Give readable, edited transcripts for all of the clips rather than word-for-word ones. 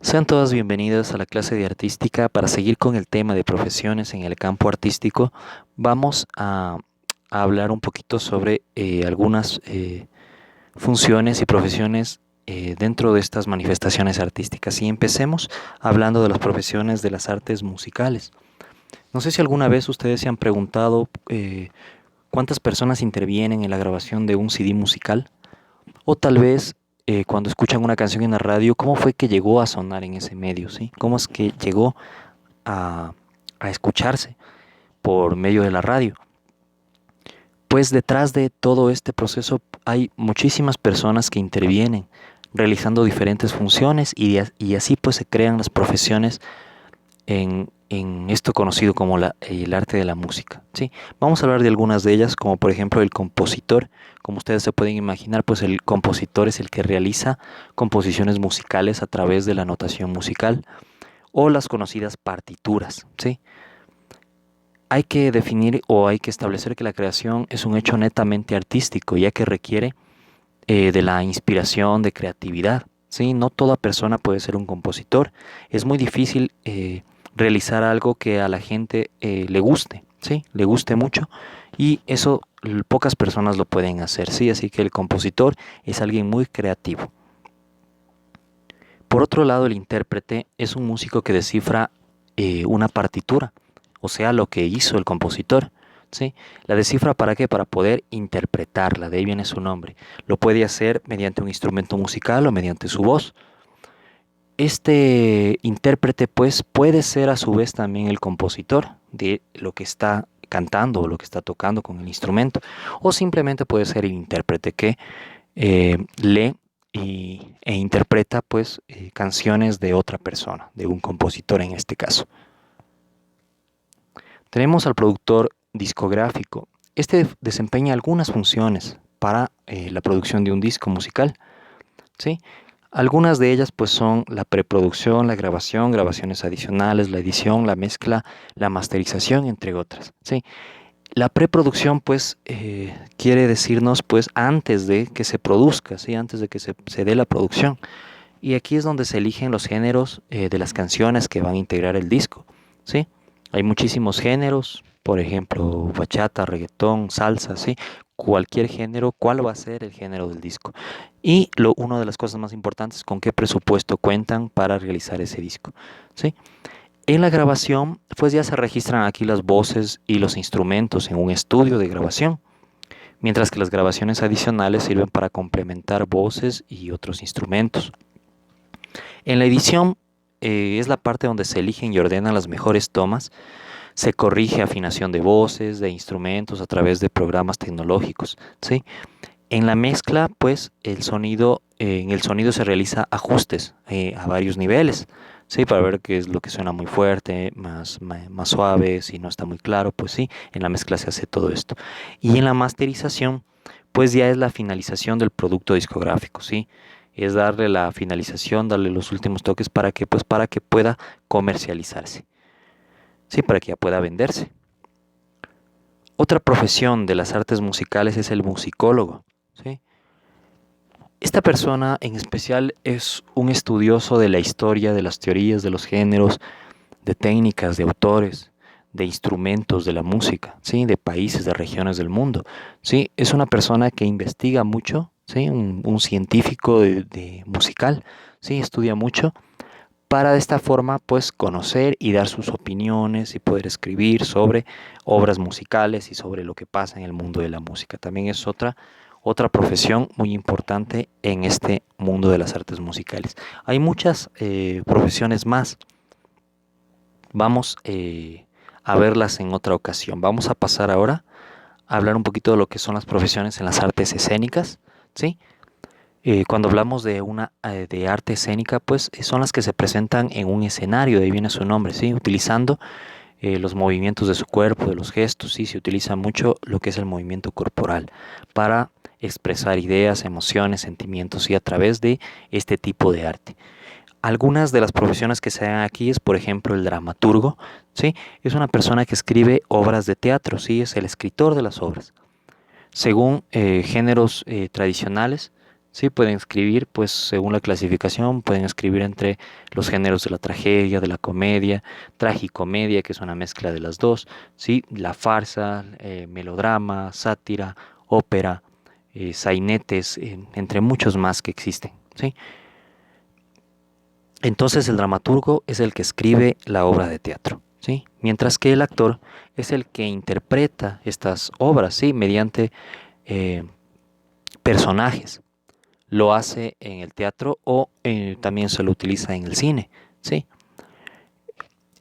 Sean todas bienvenidas a la clase de artística. Para seguir con el tema de profesiones en el campo artístico, vamos a hablar un poquito sobre algunas funciones y profesiones dentro de estas manifestaciones artísticas. Y empecemos hablando de las profesiones de las artes musicales. No sé si alguna vez ustedes se han preguntado cuántas personas intervienen en la grabación de un CD musical, o tal vez cuando escuchan una canción en la radio, ¿cómo fue que llegó a sonar en ese medio? ¿Sí? ¿Cómo es que llegó a, a escucharse por medio de la radio? Pues detrás de todo este proceso hay muchísimas personas que intervienen realizando diferentes funciones y así pues se crean las profesiones en esto conocido como el arte de la música. ¿Sí? Vamos a hablar de algunas de ellas, como por ejemplo el compositor. Como ustedes se pueden imaginar, pues el compositor es el que realiza composiciones musicales a través de la notación musical o las conocidas partituras. ¿Sí? Hay que definir o hay que establecer que la creación es un hecho netamente artístico, ya que requiere de la inspiración, de creatividad. ¿Sí? No toda persona puede ser un compositor. Es muy difícil realizar algo que a la gente le guste, ¿sí? Le guste mucho, y eso pocas personas lo pueden hacer, ¿sí? Así que el compositor es alguien muy creativo. Por otro lado, el intérprete es un músico que descifra una partitura, o sea, lo que hizo el compositor. ¿Sí? La descifra para qué? Para poder interpretarla, de ahí viene su nombre. Lo puede hacer mediante un instrumento musical o mediante su voz. Este intérprete pues puede ser a su vez también el compositor de lo que está cantando o lo que está tocando con el instrumento, o simplemente puede ser el intérprete que lee e interpreta pues canciones de otra persona, de un compositor en este caso. Tenemos al productor discográfico. Este desempeña algunas funciones para la producción de un disco musical. ¿Sí? Algunas de ellas pues son la preproducción, la grabación, grabaciones adicionales, la edición, la mezcla, la masterización, entre otras. ¿Sí? La preproducción pues quiere decirnos pues antes de que se produzca, ¿sí? Antes de que se dé la producción. Y aquí es donde se eligen los géneros de las canciones que van a integrar el disco. ¿Sí? Hay muchísimos géneros, por ejemplo, bachata, reggaetón, salsa, ¿sí? Cualquier género, ¿cuál va a ser el género del disco? Y una de las cosas más importantes, ¿con qué presupuesto cuentan para realizar ese disco? ¿Sí? En la grabación, pues ya se registran aquí las voces y los instrumentos en un estudio de grabación, mientras que las grabaciones adicionales sirven para complementar voces y otros instrumentos. En la edición es la parte donde se eligen y ordenan las mejores tomas. Se corrige afinación de voces, de instrumentos a través de programas tecnológicos, ¿sí? En la mezcla, pues en el sonido se realiza ajustes a varios niveles, ¿sí? Para ver qué es lo que suena muy fuerte, más suave, si no está muy claro, pues sí, en la mezcla se hace todo esto. Y en la masterización, pues ya es la finalización del producto discográfico, ¿sí? Es darle la finalización, darle los últimos toques para que pueda comercializarse, ¿sí? Para que ya pueda venderse. Otra profesión de las artes musicales es el musicólogo, ¿sí? Esta persona en especial es un estudioso de la historia, de las teorías, de los géneros, de técnicas, de autores, de instrumentos de la música, ¿sí? De países, de regiones del mundo. ¿Sí? Es una persona que investiga mucho, ¿sí? Un científico de musical, ¿sí? Estudia mucho para de esta forma pues conocer y dar sus opiniones y poder escribir sobre obras musicales y sobre lo que pasa en el mundo de la música. También es otra profesión muy importante en este mundo de las artes musicales. Hay muchas profesiones más. Vamos a verlas en otra ocasión. Vamos a pasar ahora a hablar un poquito de lo que son las profesiones en las artes escénicas, ¿sí? Cuando hablamos de de arte escénica, pues son las que se presentan en un escenario, de ahí viene su nombre, ¿sí? Utilizando los movimientos de su cuerpo, de los gestos, ¿sí? Se utiliza mucho lo que es el movimiento corporal para expresar ideas, emociones, sentimientos, y a través de este tipo de arte. Algunas de las profesiones que se dan aquí es, por ejemplo, el dramaturgo, ¿sí? Es una persona que escribe obras de teatro, ¿sí? Es el escritor de las obras. Según géneros tradicionales, Sí, pueden escribir, pues según la clasificación, pueden escribir entre los géneros de la tragedia, de la comedia, tragicomedia, que es una mezcla de las dos, sí, la farsa, melodrama, sátira, ópera, sainetes, entre muchos más que existen, ¿sí? Entonces el dramaturgo es el que escribe la obra de teatro, ¿sí? Mientras que el actor es el que interpreta estas obras, ¿sí? Mediante eh, personajes. Lo hace en el teatro o también se lo utiliza en el cine, ¿sí?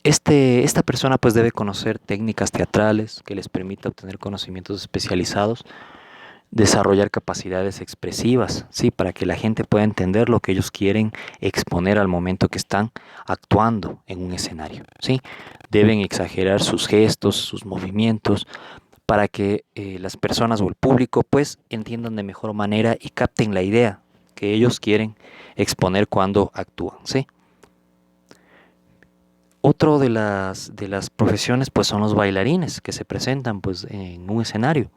Esta persona pues debe conocer técnicas teatrales que les permita obtener conocimientos especializados, desarrollar capacidades expresivas, ¿sí? Para que la gente pueda entender lo que ellos quieren exponer al momento que están actuando en un escenario, ¿sí? Deben exagerar sus gestos, sus movimientos, para que las personas o el público pues entiendan de mejor manera y capten la idea que ellos quieren exponer cuando actúan, ¿sí? Otro de las profesiones pues son los bailarines que se presentan pues en un escenario.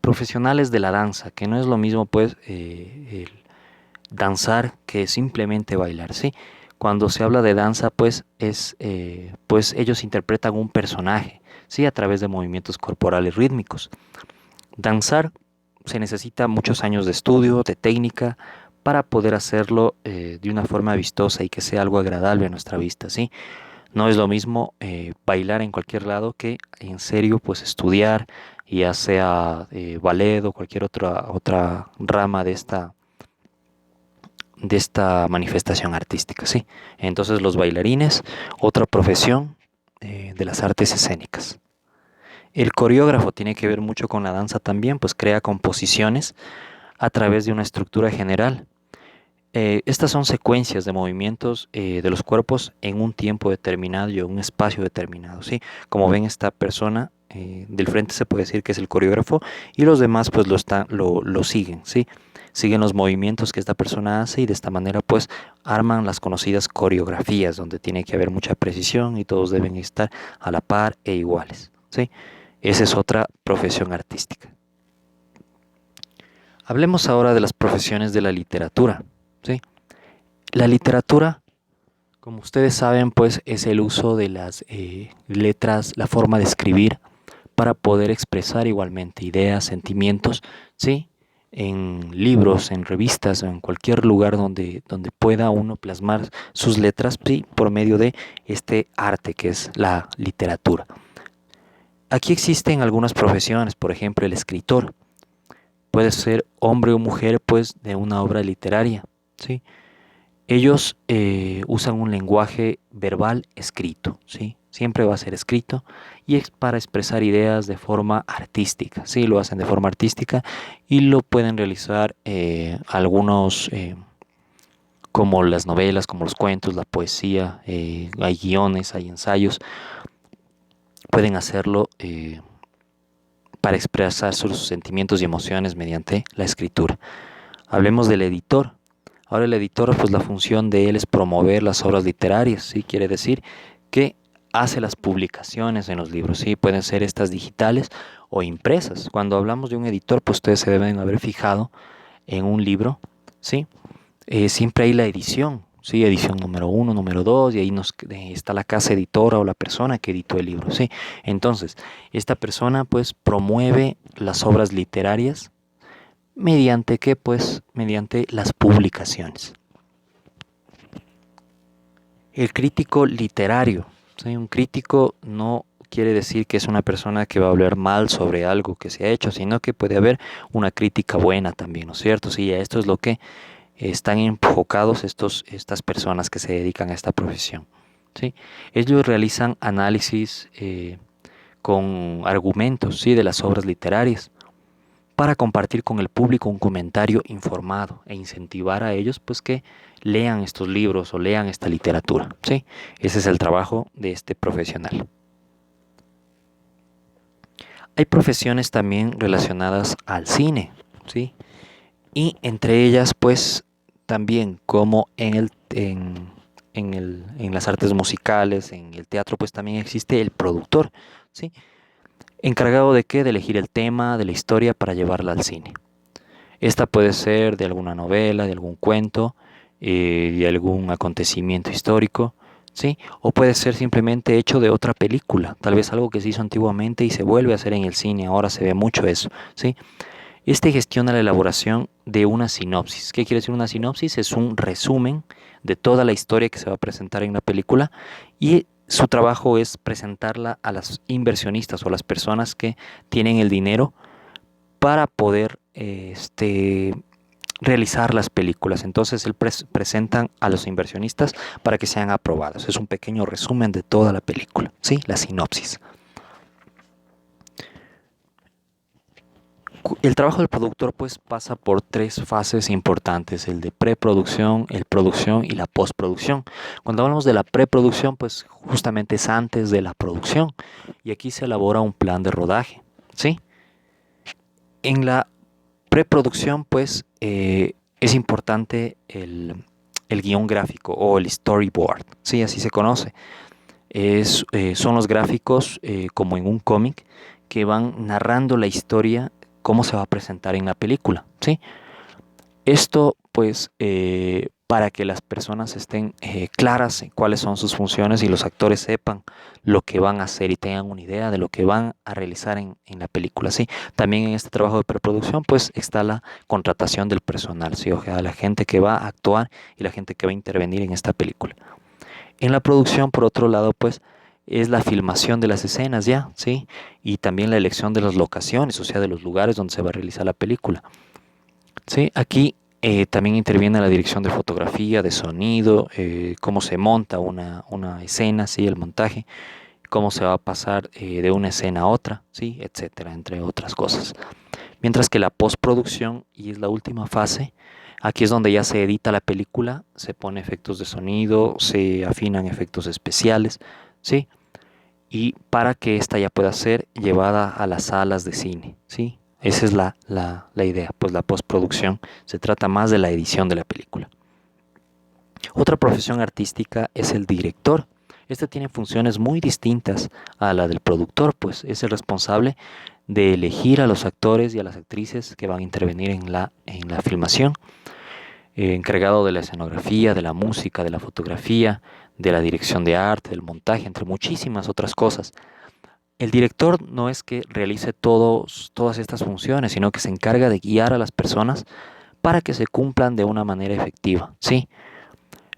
Profesionales de la danza, que no es lo mismo pues el danzar que simplemente bailar, ¿sí? Cuando se habla de danza pues pues ellos interpretan un personaje, ¿sí? A través de movimientos corporales rítmicos. Danzar se necesita muchos años de estudio, de técnica, para poder hacerlo de una forma vistosa y que sea algo agradable a nuestra vista, ¿sí? No es lo mismo bailar en cualquier lado que en serio pues estudiar, ya sea ballet o cualquier otra rama de esta manifestación artística, ¿sí? Entonces los bailarines, otra profesión de las artes escénicas. El coreógrafo tiene que ver mucho con la danza también, pues crea composiciones a través de una estructura general. Estas son secuencias de movimientos de los cuerpos en un tiempo determinado y en un espacio determinado, ¿sí? Como ven, esta persona del frente se puede decir que es el coreógrafo y los demás pues lo siguen, ¿sí? Siguen los movimientos que esta persona hace y de esta manera pues arman las conocidas coreografías donde tiene que haber mucha precisión y todos deben estar a la par e iguales, ¿sí? Esa es otra profesión artística. Hablemos ahora de las profesiones de la literatura, ¿sí? La literatura, como ustedes saben, pues es el uso de las letras, la forma de escribir para poder expresar igualmente ideas, sentimientos, ¿sí? En libros, en revistas, o en cualquier lugar donde pueda uno plasmar sus letras, ¿sí? Por medio de este arte que es la literatura. Aquí existen algunas profesiones, por ejemplo, el escritor. Puede ser hombre o mujer, pues, de una obra literaria, ¿sí? Ellos usan un lenguaje verbal escrito, ¿sí? Siempre va a ser escrito y es para expresar ideas de forma artística, ¿sí? Lo hacen de forma artística y lo pueden realizar algunos, como las novelas, como los cuentos, la poesía, hay guiones, hay ensayos, pueden hacerlo para expresar sus sentimientos y emociones mediante la escritura. Hablemos del editor. Ahora el editor, pues la función de él es promover las obras literarias, ¿sí? Quiere decir que hace las publicaciones en los libros, ¿sí? Pueden ser estas digitales o impresas. Cuando hablamos de un editor, pues ustedes se deben haber fijado en un libro, ¿sí? Siempre hay la edición, ¿sí? Edición número uno, número dos, y ahí está la casa editora o la persona que editó el libro, ¿sí? Entonces, esta persona pues promueve las obras literarias. ¿Mediante qué? Pues mediante las publicaciones. El crítico literario, ¿sí? Un crítico no quiere decir que es una persona que va a hablar mal sobre algo que se ha hecho, sino que puede haber una crítica buena también, ¿no es cierto? Sí, esto es lo que están enfocados estas personas que se dedican a esta profesión, ¿sí? Ellos realizan análisis con argumentos, ¿sí? De las obras literarias, para compartir con el público un comentario informado e incentivar a ellos pues que lean estos libros o lean esta literatura, ¿sí? Ese es el trabajo de este profesional. Hay profesiones también relacionadas al cine, ¿sí? Y entre ellas pues también como en las artes musicales, en el teatro pues también existe el productor, ¿sí? ¿Encargado de qué? De elegir el tema, de la historia para llevarla al cine. Esta puede ser de alguna novela, de algún cuento, de algún acontecimiento histórico, ¿sí? O puede ser simplemente hecho de otra película, tal vez algo que se hizo antiguamente y se vuelve a hacer en el cine, ahora se ve mucho eso, ¿sí? Este gestiona la elaboración de una sinopsis. ¿Qué quiere decir una sinopsis? Es un resumen de toda la historia que se va a presentar en la película y su trabajo es presentarla a los inversionistas o a las personas que tienen el dinero para poder realizar las películas. Entonces él presentan a los inversionistas para que sean aprobados. Es un pequeño resumen de toda la película, ¿sí? La sinopsis. El trabajo del productor pues pasa por tres fases importantes, el de preproducción, el producción y la postproducción. Cuando hablamos de la preproducción pues justamente es antes de la producción y aquí se elabora un plan de rodaje, ¿sí? En la preproducción pues es importante el guión gráfico o el storyboard, ¿sí? Así se conoce. Son los gráficos como en un cómic que van narrando la historia, cómo se va a presentar en la película, ¿sí? Esto, pues, para que las personas estén claras en cuáles son sus funciones y los actores sepan lo que van a hacer y tengan una idea de lo que van a realizar en la película, ¿sí? También en este trabajo de preproducción, pues, está la contratación del personal, ¿sí? O sea, la gente que va a actuar y la gente que va a intervenir en esta película. En la producción, por otro lado, pues es la filmación de las escenas ya, ¿sí? Y también la elección de las locaciones, o sea, de los lugares donde se va a realizar la película, ¿sí? Aquí también interviene la dirección de fotografía, de sonido, cómo se monta una escena, ¿sí? El montaje, cómo se va a pasar de una escena a otra, ¿sí? Etcétera, entre otras cosas. Mientras que la postproducción, y es la última fase, aquí es donde ya se edita la película, se pone efectos de sonido, se afinan efectos especiales, ¿sí? Y para que esta ya pueda ser llevada a las salas de cine, ¿sí? Esa es la idea, pues la postproducción se trata más de la edición de la película. Otra profesión artística es el director. Este tiene funciones muy distintas a la del productor, pues es el responsable de elegir a los actores y a las actrices que van a intervenir en la filmación, encargado de la escenografía, de la música, de la fotografía, de la dirección de arte, del montaje, entre muchísimas otras cosas. El director no es que realice todas estas funciones, sino que se encarga de guiar a las personas para que se cumplan de una manera efectiva, ¿sí?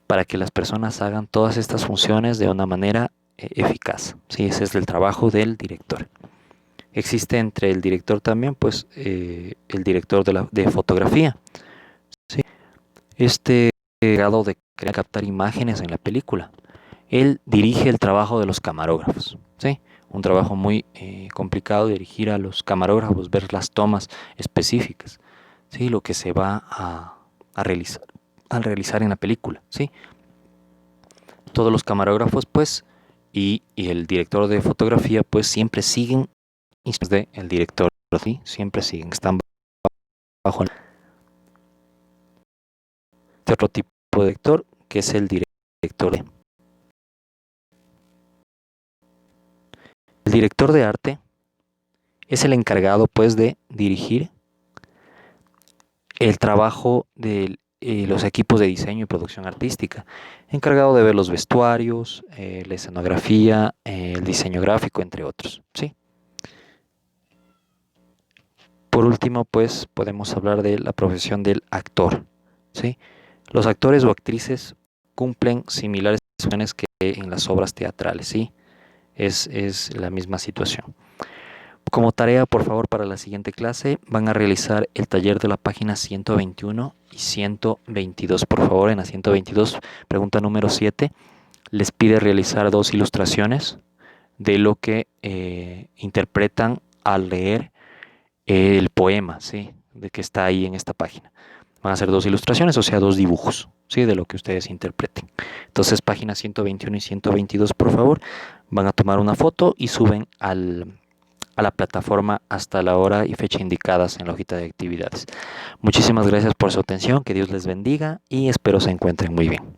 Para que las personas hagan todas estas funciones de una manera eficaz, ¿sí? Ese es el trabajo del director. Existe entre el director también, pues, el director de fotografía, ¿sí? Este grado de captar imágenes en la película. Él dirige el trabajo de los camarógrafos, ¿sí? Un trabajo muy complicado, dirigir a los camarógrafos, ver las tomas específicas, ¿sí? Lo que se va a realizar en la película, ¿sí? Todos los camarógrafos, pues, y el director de fotografía, pues, siempre siguen instrucciones del director, ¿sí? Siempre siguen, están bajo otro tipo de director, que es el director. El director de arte es el encargado, pues, de dirigir el trabajo de los equipos de diseño y producción artística, encargado de ver los vestuarios, la escenografía, el diseño gráfico, entre otros, ¿sí? Por último, pues podemos hablar de la profesión del actor, ¿sí? Los actores o actrices cumplen similares funciones que en las obras teatrales, ¿sí? Es la misma situación. Como tarea, por favor, para la siguiente clase van a realizar el taller de la página 121 y 122. Por favor, en la 122, pregunta número 7, les pide realizar dos ilustraciones de lo que interpretan al leer el poema, ¿sí? De que está ahí en esta página. Van a ser dos ilustraciones, o sea, dos dibujos, ¿sí? De lo que ustedes interpreten. Entonces, página 121 y 122, por favor, van a tomar una foto y suben a la plataforma hasta la hora y fecha indicadas en la hojita de actividades. Muchísimas gracias por su atención, que Dios les bendiga y espero se encuentren muy bien.